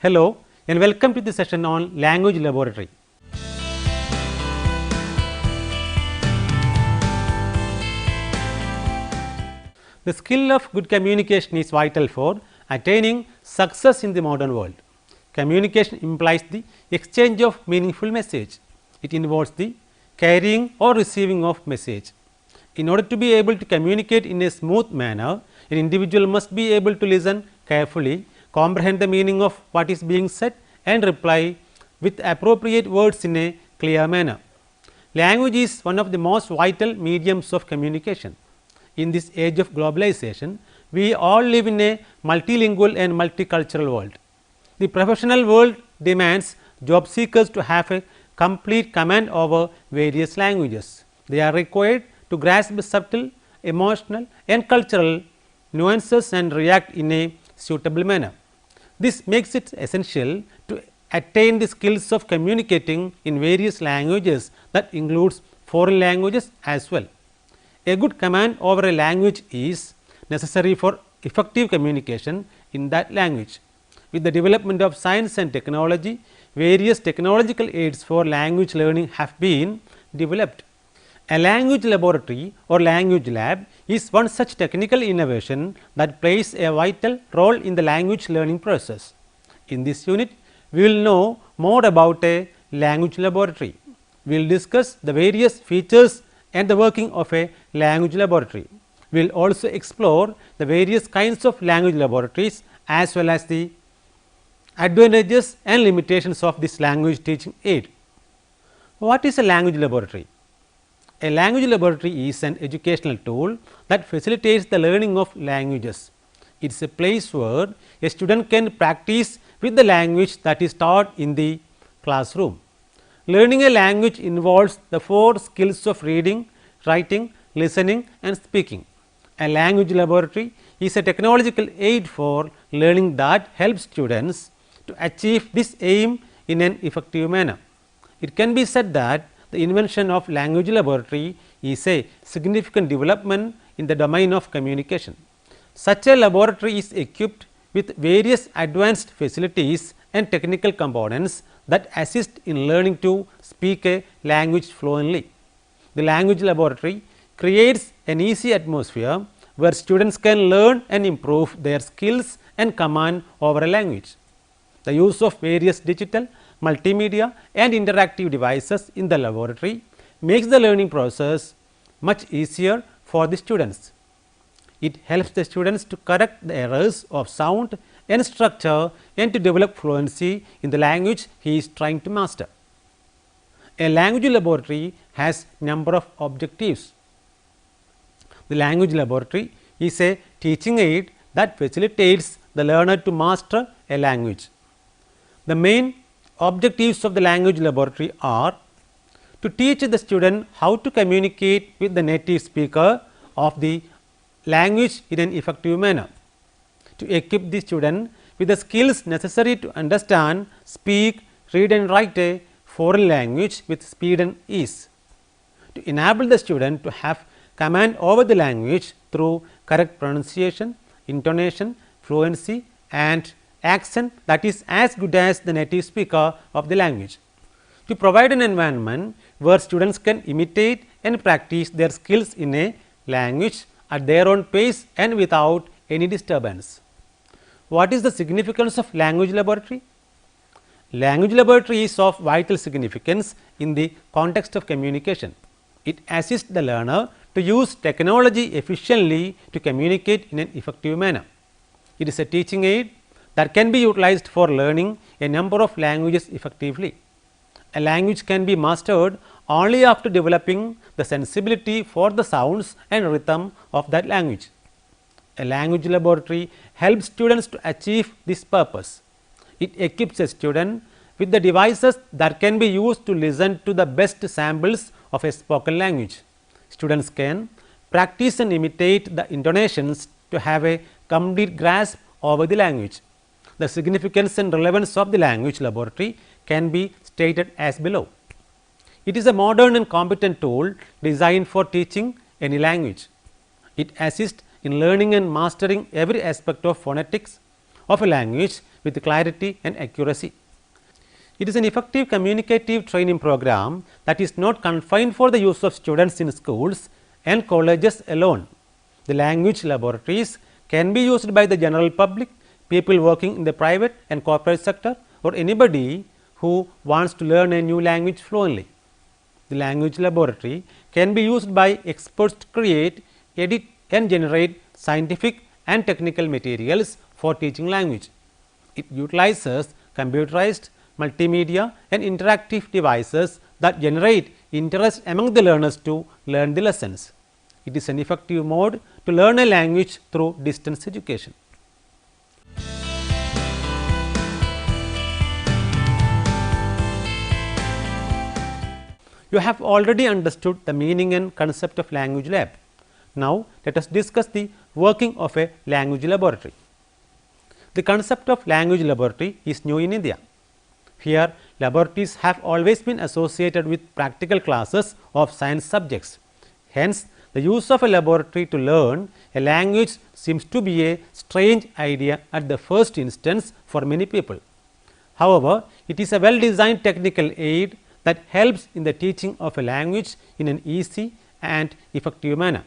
Hello and welcome to the session on language laboratory. The skill of good communication is vital for attaining success in the modern world. Communication implies the exchange of meaningful message. It involves the carrying or receiving of message. In order to be able to communicate in a smooth manner, an individual must be able to listen carefully, comprehend the meaning of what is being said and reply with appropriate words in a clear manner. Language is one of the most vital mediums of communication. In this age of globalization, we all live in a multilingual and multicultural world. The professional world demands job seekers to have a complete command over various languages. They are required to grasp subtle, emotional and cultural nuances and react in a suitable manner. This makes it essential to attain the skills of communicating in various languages, that includes foreign languages as well. A good command over a language is necessary for effective communication in that language. With the development of science and technology, various technological aids for language learning have been developed. A language laboratory or language lab is one such technical innovation that plays a vital role in the language learning process. In this unit, we will know more about a language laboratory. We will discuss the various features and the working of a language laboratory. We will also explore the various kinds of language laboratories as well as the advantages and limitations of this language teaching aid. What is a language laboratory? A language laboratory is an educational tool that facilitates the learning of languages. It is a place where a student can practice with the language that is taught in the classroom. Learning a language involves the 4 skills of reading, writing, listening and speaking. A language laboratory is a technological aid for learning that helps students to achieve this aim in an effective manner. It can be said that the invention of language laboratory is a significant development in the domain of communication. Such a laboratory is equipped with various advanced facilities and technical components that assist in learning to speak a language fluently. The language laboratory creates an easy atmosphere where students can learn and improve their skills and command over a language. The use of various digital, multimedia and interactive devices in the laboratory makes the learning process much easier for the students. It helps the students to correct the errors of sound and structure and to develop fluency in the language he is trying to master. A language laboratory has number of objectives. The language laboratory is a teaching aid that facilitates the learner to master a language. The main objectives of the language laboratory are to teach the student how to communicate with the native speaker of the language in an effective manner, to equip the student with the skills necessary to understand, speak, read and write a foreign language with speed and ease, to enable the student to have command over the language through correct pronunciation, intonation, fluency and accent that is as good as the native speaker of the language, to provide an environment where students can imitate and practice their skills in a language at their own pace and without any disturbance. What is the significance of language laboratory? Language laboratory is of vital significance in the context of communication. It assists the learner to use technology efficiently to communicate in an effective manner. It is a teaching aid that can be utilized for learning a number of languages effectively. A language can be mastered only after developing the sensibility for the sounds and rhythm of that language. A language laboratory helps students to achieve this purpose. It equips a student with the devices that can be used to listen to the best samples of a spoken language. Students can practice and imitate the intonations to have a complete grasp over the language. The significance and relevance of the language laboratory can be stated as below. It is a modern and competent tool designed for teaching any language. It assists in learning and mastering every aspect of phonetics of a language with clarity and accuracy. It is an effective communicative training program that is not confined for the use of students in schools and colleges alone. The language laboratories can be used by the general public, people working in the private and corporate sector, or anybody who wants to learn a new language fluently. The language laboratory can be used by experts to create, edit and generate scientific and technical materials for teaching language. It utilizes computerized, multimedia and interactive devices that generate interest among the learners to learn the lessons. It is an effective mode to learn a language through distance education. You have already understood the meaning and concept of language lab. Now, let us discuss the working of a language laboratory. The concept of language laboratory is new in India. Here, laboratories have always been associated with practical classes of science subjects. Hence, the use of a laboratory to learn a language seems to be a strange idea at the first instance for many people. However, it is a well designed technical aid that helps in the teaching of a language in an easy and effective manner.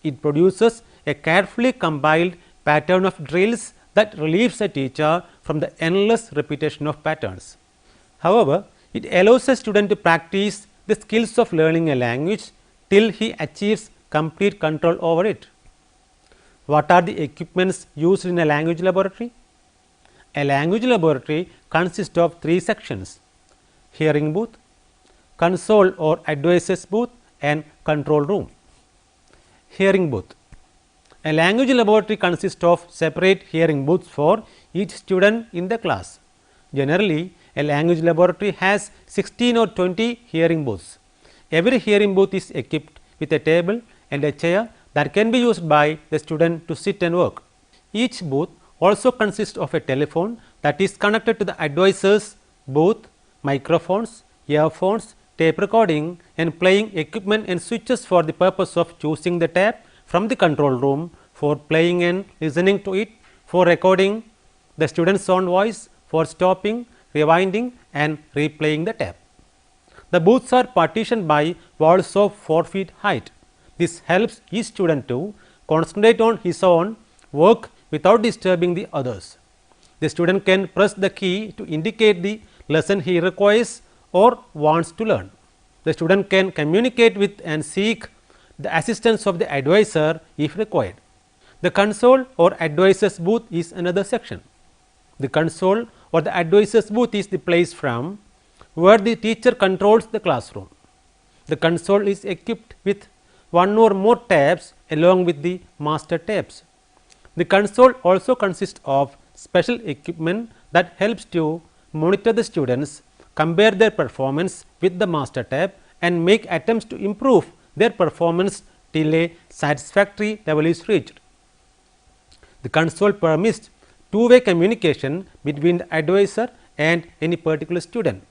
It produces a carefully compiled pattern of drills that relieves a teacher from the endless repetition of patterns. However, it allows a student to practice the skills of learning a language till he achieves complete control over it. What are the equipments used in a language laboratory? A language laboratory consists of 3 sections: hearing booth, console or advisor's booth and control room. Hearing booth. A language laboratory consists of separate hearing booths for each student in the class. Generally, a language laboratory has 16 or 20 hearing booths. Every hearing booth is equipped with a table and a chair that can be used by the student to sit and work. Each booth also consists of a telephone that is connected to the advisor's booth, microphones, earphones, tape recording and playing equipment and switches for the purpose of choosing the tape from the control room, for playing and listening to it, for recording the student's own voice, for stopping, rewinding and replaying the tape. The booths are partitioned by walls of 4 feet height. This helps each student to concentrate on his own work without disturbing the others. The student can press the key to indicate the lesson he requires or wants to learn. The student can communicate with and seek the assistance of the advisor if required. The console or advisor's booth is another section. The console or the advisor's booth is the place from where the teacher controls the classroom. The console is equipped with 1 or more tabs along with the master tabs. The console also consists of special equipment that helps to monitor the students, compare their performance with the master tab and make attempts to improve their performance till a satisfactory level is reached. The console permits two-way communication between the advisor and any particular student.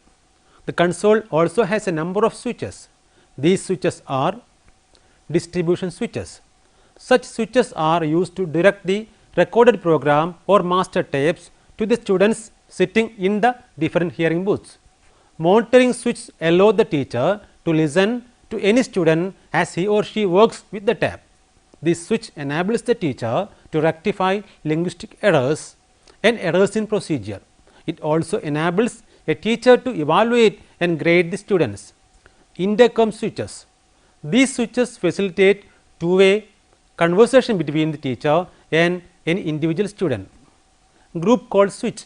The console also has a number of switches. These switches are distribution switches. Such switches are used to direct the recorded program or master tapes to the students sitting in the different hearing booths. Monitoring switches allow the teacher to listen to any student as he or she works with the tape. This switch enables the teacher to rectify linguistic errors and errors in procedure. It also enables a teacher to evaluate and grade the students. Intercom switches. These switches facilitate two-way conversation between the teacher and any individual student. Group call switch.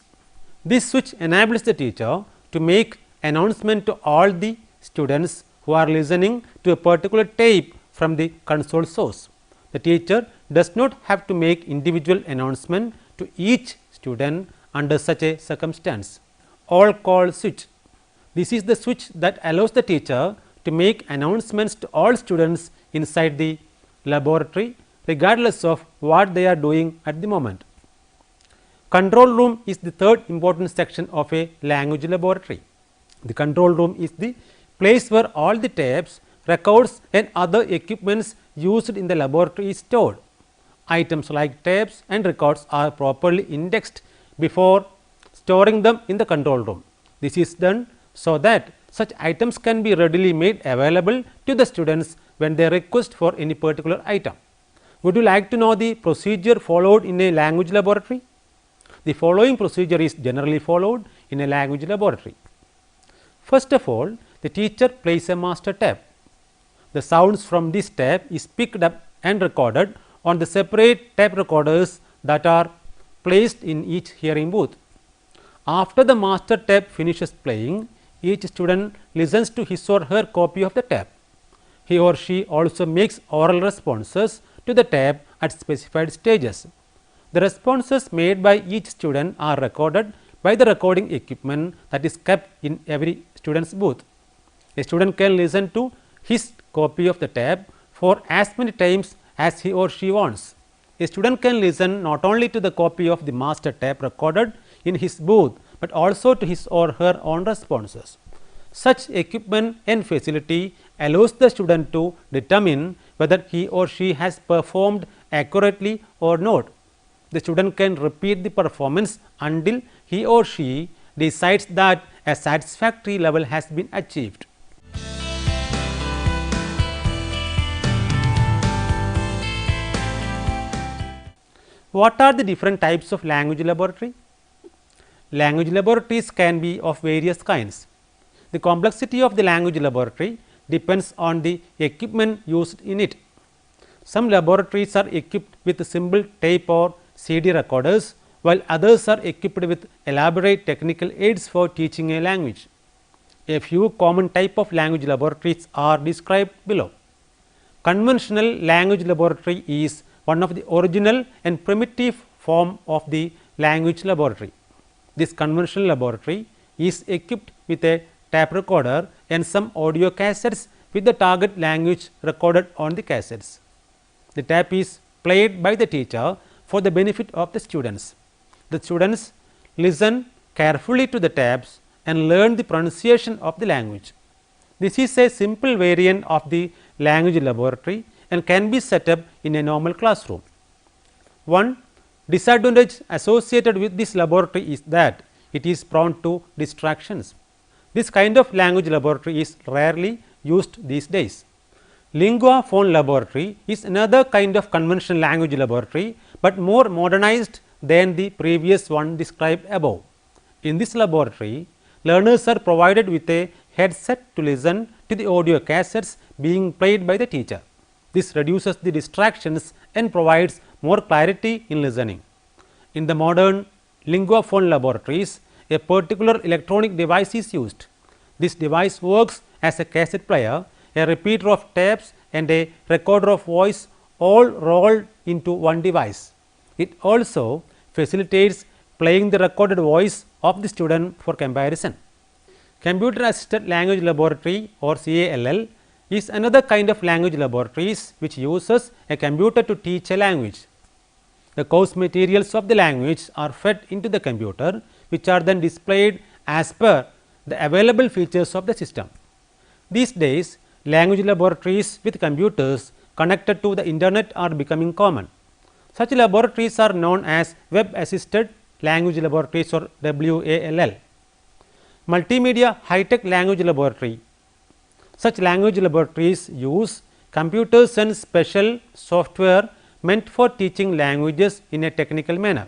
This switch enables the teacher to make announcement to all the students who are listening to a particular tape from the console source. The teacher does not have to make individual announcement to each student under such a circumstance. All call switch. This is the switch that allows the teacher to make announcements to all students inside the laboratory regardless of what they are doing at the moment. Control room is the third important section of a language laboratory. The control room is the place where all the tapes, records and other equipments used in the laboratory is stored. Items like tapes and records are properly indexed before storing them in the control room. This is done so that such items can be readily made available to the students when they request for any particular item. Would you like to know the procedure followed in a language laboratory? The following procedure is generally followed in a language laboratory. First of all, the teacher plays a master tape. The sounds from this tape is picked up and recorded on the separate tape recorders that are placed in each hearing booth. After the master tape finishes playing, each student listens to his or her copy of the tape. He or she also makes oral responses to the tape at specified stages. The responses made by each student are recorded by the recording equipment that is kept in every student's booth. A student can listen to his copy of the tape for as many times as he or she wants. A student can listen not only to the copy of the master tape recorded in his booth, but also to his or her own responses. Such equipment and facility allows the student to determine whether he or she has performed accurately or not. The student can repeat the performance until he or she decides that a satisfactory level has been achieved. What are the different types of language laboratory? Language laboratories can be of various kinds. The complexity of the language laboratory depends on the equipment used in it. Some laboratories are equipped with simple tape or CD recorders, while others are equipped with elaborate technical aids for teaching a language. A few common type of language laboratories are described below. Conventional language laboratory is one of the original and primitive form of the language laboratory. This conventional laboratory is equipped with a tape recorder and some audio cassettes with the target language recorded on the cassettes. The tape is played by the teacher for the benefit of the students. The students listen carefully to the tapes and learn the pronunciation of the language. This is a simple variant of the language laboratory and can be set up in a normal classroom. One disadvantage associated with this laboratory is that it is prone to distractions. This kind of language laboratory is rarely used these days. Lingua phone laboratory is another kind of conventional language laboratory, but more modernized than the previous one described above. In this laboratory, learners are provided with a headset to listen to the audio cassettes being played by the teacher. This reduces the distractions and provides more clarity in listening. In the modern lingua phone laboratories, a particular electronic device is used. This device works as a cassette player, a repeater of tapes and a recorder of voice, all rolled into one device. It also facilitates playing the recorded voice of the student for comparison. Computer Assisted Language Laboratory or CALL is another kind of language laboratories which uses a computer to teach a language. The course materials of the language are fed into the computer, which are then displayed as per the available features of the system. These days, language laboratories with computers connected to the internet are becoming common. Such laboratories are known as Web Assisted Language Laboratories or WALL. Multimedia High Tech Language Laboratory. Such language laboratories use computers and special software meant for teaching languages in a technical manner.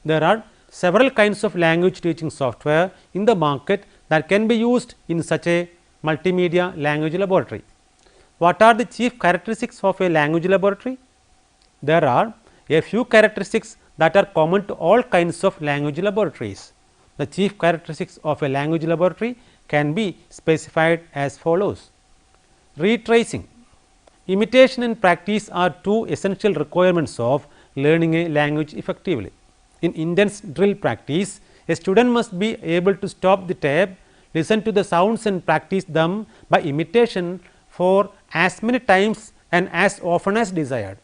There are several kinds of language teaching software in the market that can be used in such a multimedia language laboratory. What are the chief characteristics of a language laboratory? There are a few characteristics that are common to all kinds of language laboratories. The chief characteristics of a language laboratory can be specified as follows. Retracing. Imitation and practice are two essential requirements of learning a language effectively. In intense drill practice, a student must be able to stop the tape, listen to the sounds and practice them by imitation for as many times and as often as desired.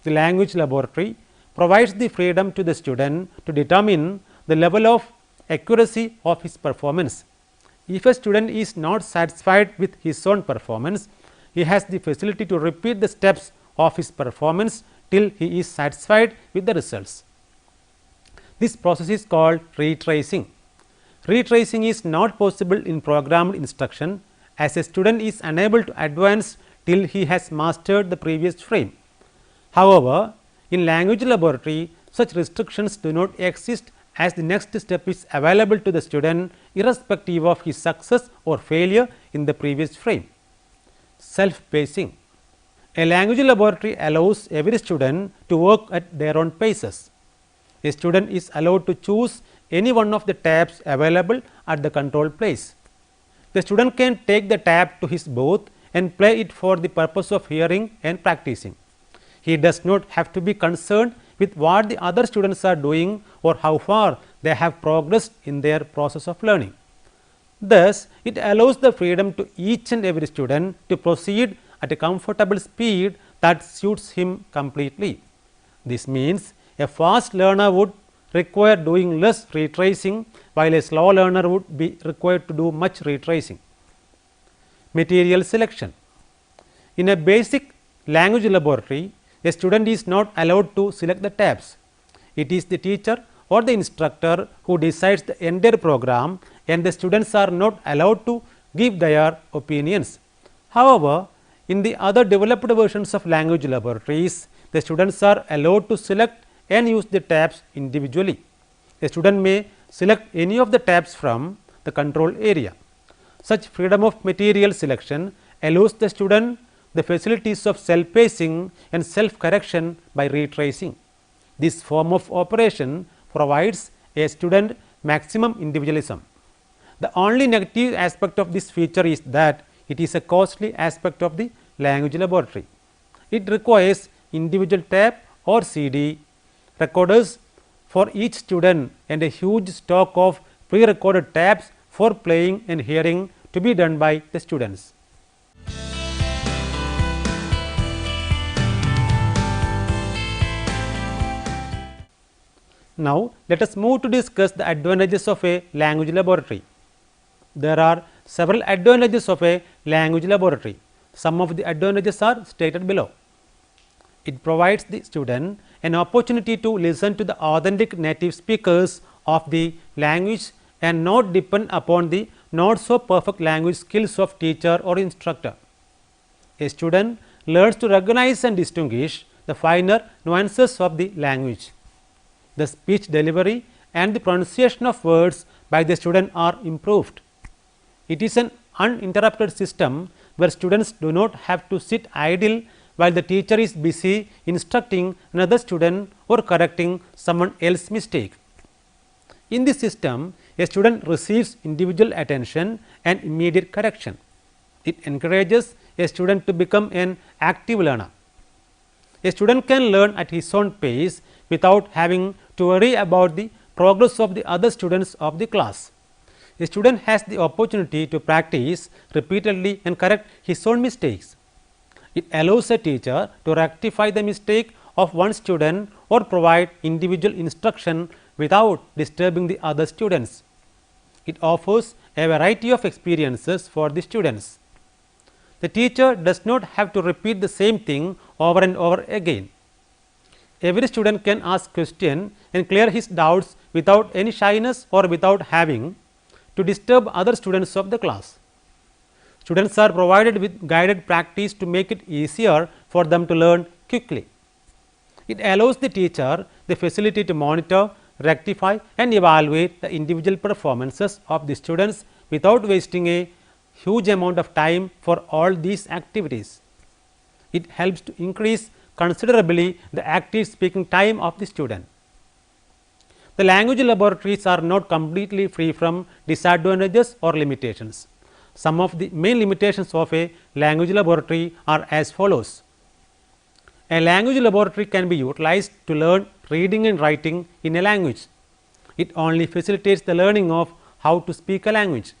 The language laboratory provides the freedom to the student to determine the level of accuracy of his performance. If a student is not satisfied with his own performance, he has the facility to repeat the steps of his performance till he is satisfied with the results. This process is called retracing. Retracing is not possible in programmed instruction, as a student is unable to advance till he has mastered the previous frame. However, in language laboratory, such restrictions do not exist, as the next step is available to the student irrespective of his success or failure in the previous frame. Self-pacing. A language laboratory allows every student to work at their own paces. A student is allowed to choose any one of the tabs available at the control place. The student can take the tab to his booth and play it for the purpose of hearing and practicing. He does not have to be concerned with what the other students are doing or how far they have progressed in their process of learning. Thus, it allows the freedom to each and every student to proceed at a comfortable speed that suits him completely. This means a fast learner would require doing less retracing, while a slow learner would be required to do much retracing. Material selection. In a basic language laboratory, a student is not allowed to select the tabs. It is the teacher or the instructor who decides the entire program, and the students are not allowed to give their opinions. However, in the other developed versions of language laboratories, the students are allowed to select and use the tabs individually. A student may select any of the tabs from the control area. Such freedom of material selection allows the student the facilities of self-pacing and self-correction by retracing. This form of operation provides a student maximum individualism. The only negative aspect of this feature is that it is a costly aspect of the language laboratory. It requires individual tape or CD recorders for each student and a huge stock of pre-recorded tabs for playing and hearing to be done by the students. Now, let us move to discuss the advantages of a language laboratory. There are several advantages of a language laboratory. Some of the advantages are stated below. It provides the student an opportunity to listen to the authentic native speakers of the language and not depend upon the not so perfect language skills of teacher or instructor. A student learns to recognize and distinguish the finer nuances of the language. The speech delivery and the pronunciation of words by the student are improved. It is an uninterrupted system where students do not have to sit idle while the teacher is busy instructing another student or correcting someone else's mistake. In this system, a student receives individual attention and immediate correction. It encourages a student to become an active learner. A student can learn at his own pace without having to worry about the progress of the other students of the class. A student has the opportunity to practice repeatedly and correct his own mistakes. It allows a teacher to rectify the mistake of one student or provide individual instruction without disturbing the other students. It offers a variety of experiences for the students. The teacher does not have to repeat the same thing over and over again. Every student can ask questions and clear his doubts without any shyness or without having to disturb other students of the class. Students are provided with guided practice to make it easier for them to learn quickly. It allows the teacher the facility to monitor, rectify and evaluate the individual performances of the students without wasting a huge amount of time for all these activities. It helps to increase considerably the active speaking time of the student. The language laboratories are not completely free from disadvantages or limitations. Some of the main limitations of a language laboratory are as follows. A language laboratory can be utilized to learn reading and writing in a language. It only facilitates the learning of how to speak a language.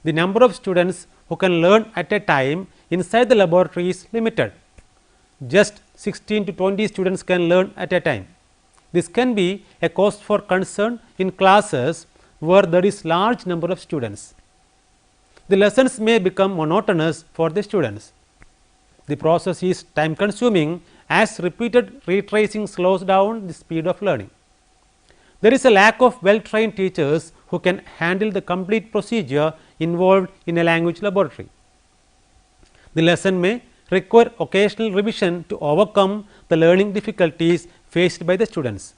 The number of students who can learn at a time inside the laboratory is limited. Just 16 to 20 students can learn at a time. This can be a cause for concern in classes where there is large number of students. The lessons may become monotonous for the students. The process is time consuming as repeated retracing slows down the speed of learning. There is a lack of well trained teachers who can handle the complete procedure involved in a language laboratory. The lesson may require occasional revision to overcome the learning difficulties faced by the students.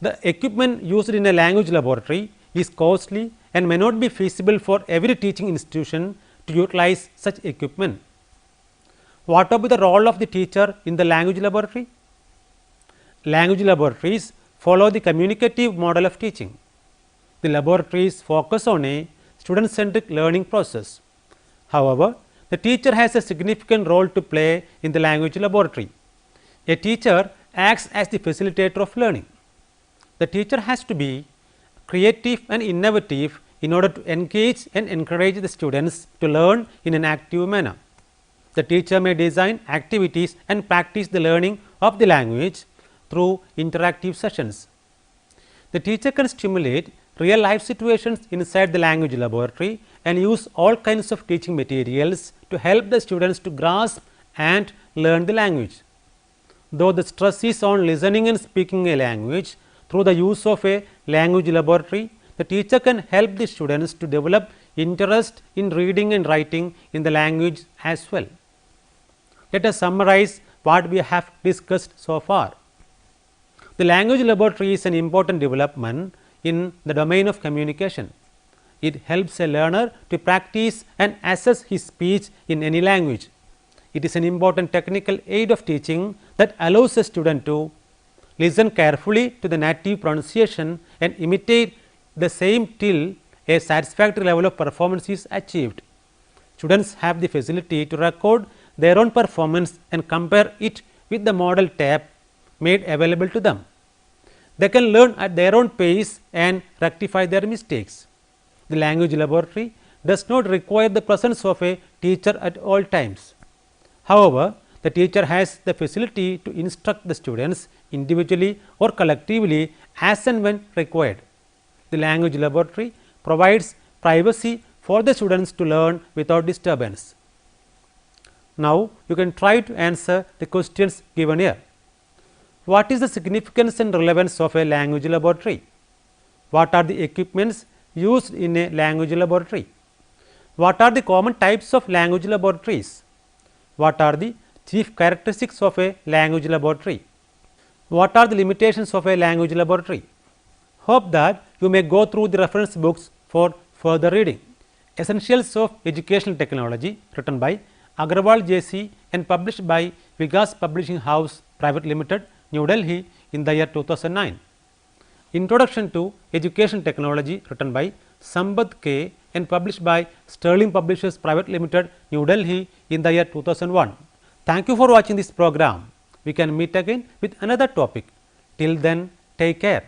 The equipment used in a language laboratory is costly and may not be feasible for every teaching institution to utilize such equipment. What will be the role of the teacher in the language laboratory? Language laboratories follow the communicative model of teaching. The laboratories focus on a student centric learning process. However, the teacher has a significant role to play in the language laboratory. A teacher acts as the facilitator of learning. The teacher has to be creative and innovative in order to engage and encourage the students to learn in an active manner. The teacher may design activities and practice the learning of the language through interactive sessions. The teacher can stimulate real life situations inside the language laboratory and use all kinds of teaching materials to help the students to grasp and learn the language. Though the stress is on listening and speaking a language, through the use of a language laboratory, the teacher can help the students to develop interest in reading and writing in the language as well. Let us summarize what we have discussed so far. The language laboratory is an important development in the domain of communication. It helps a learner to practice and assess his speech in any language. It is an important technical aid of teaching that allows a student to listen carefully to the native pronunciation and imitate the same till a satisfactory level of performance is achieved. Students have the facility to record their own performance and compare it with the model tape made available to them. They can learn at their own pace and rectify their mistakes. The language laboratory does not require the presence of a teacher at all times. However, the teacher has the facility to instruct the students individually or collectively as and when required. The language laboratory provides privacy for the students to learn without disturbance. Now, you can try to answer the questions given here. What is the significance and relevance of a language laboratory? What are the equipments used in a language laboratory? What are the common types of language laboratories? What are the chief characteristics of a language laboratory? What are the limitations of a language laboratory? Hope that you may go through the reference books for further reading. Essentials of Educational Technology, written by Agrawal JC and published by Vikas Publishing House Private Limited, New Delhi in the year 2009. Introduction to Education Technology, written by Sampath K and published by Sterling Publishers Private Limited, New Delhi in the year 2001. Thank you for watching this program. We can meet again with another topic. Till then, take care.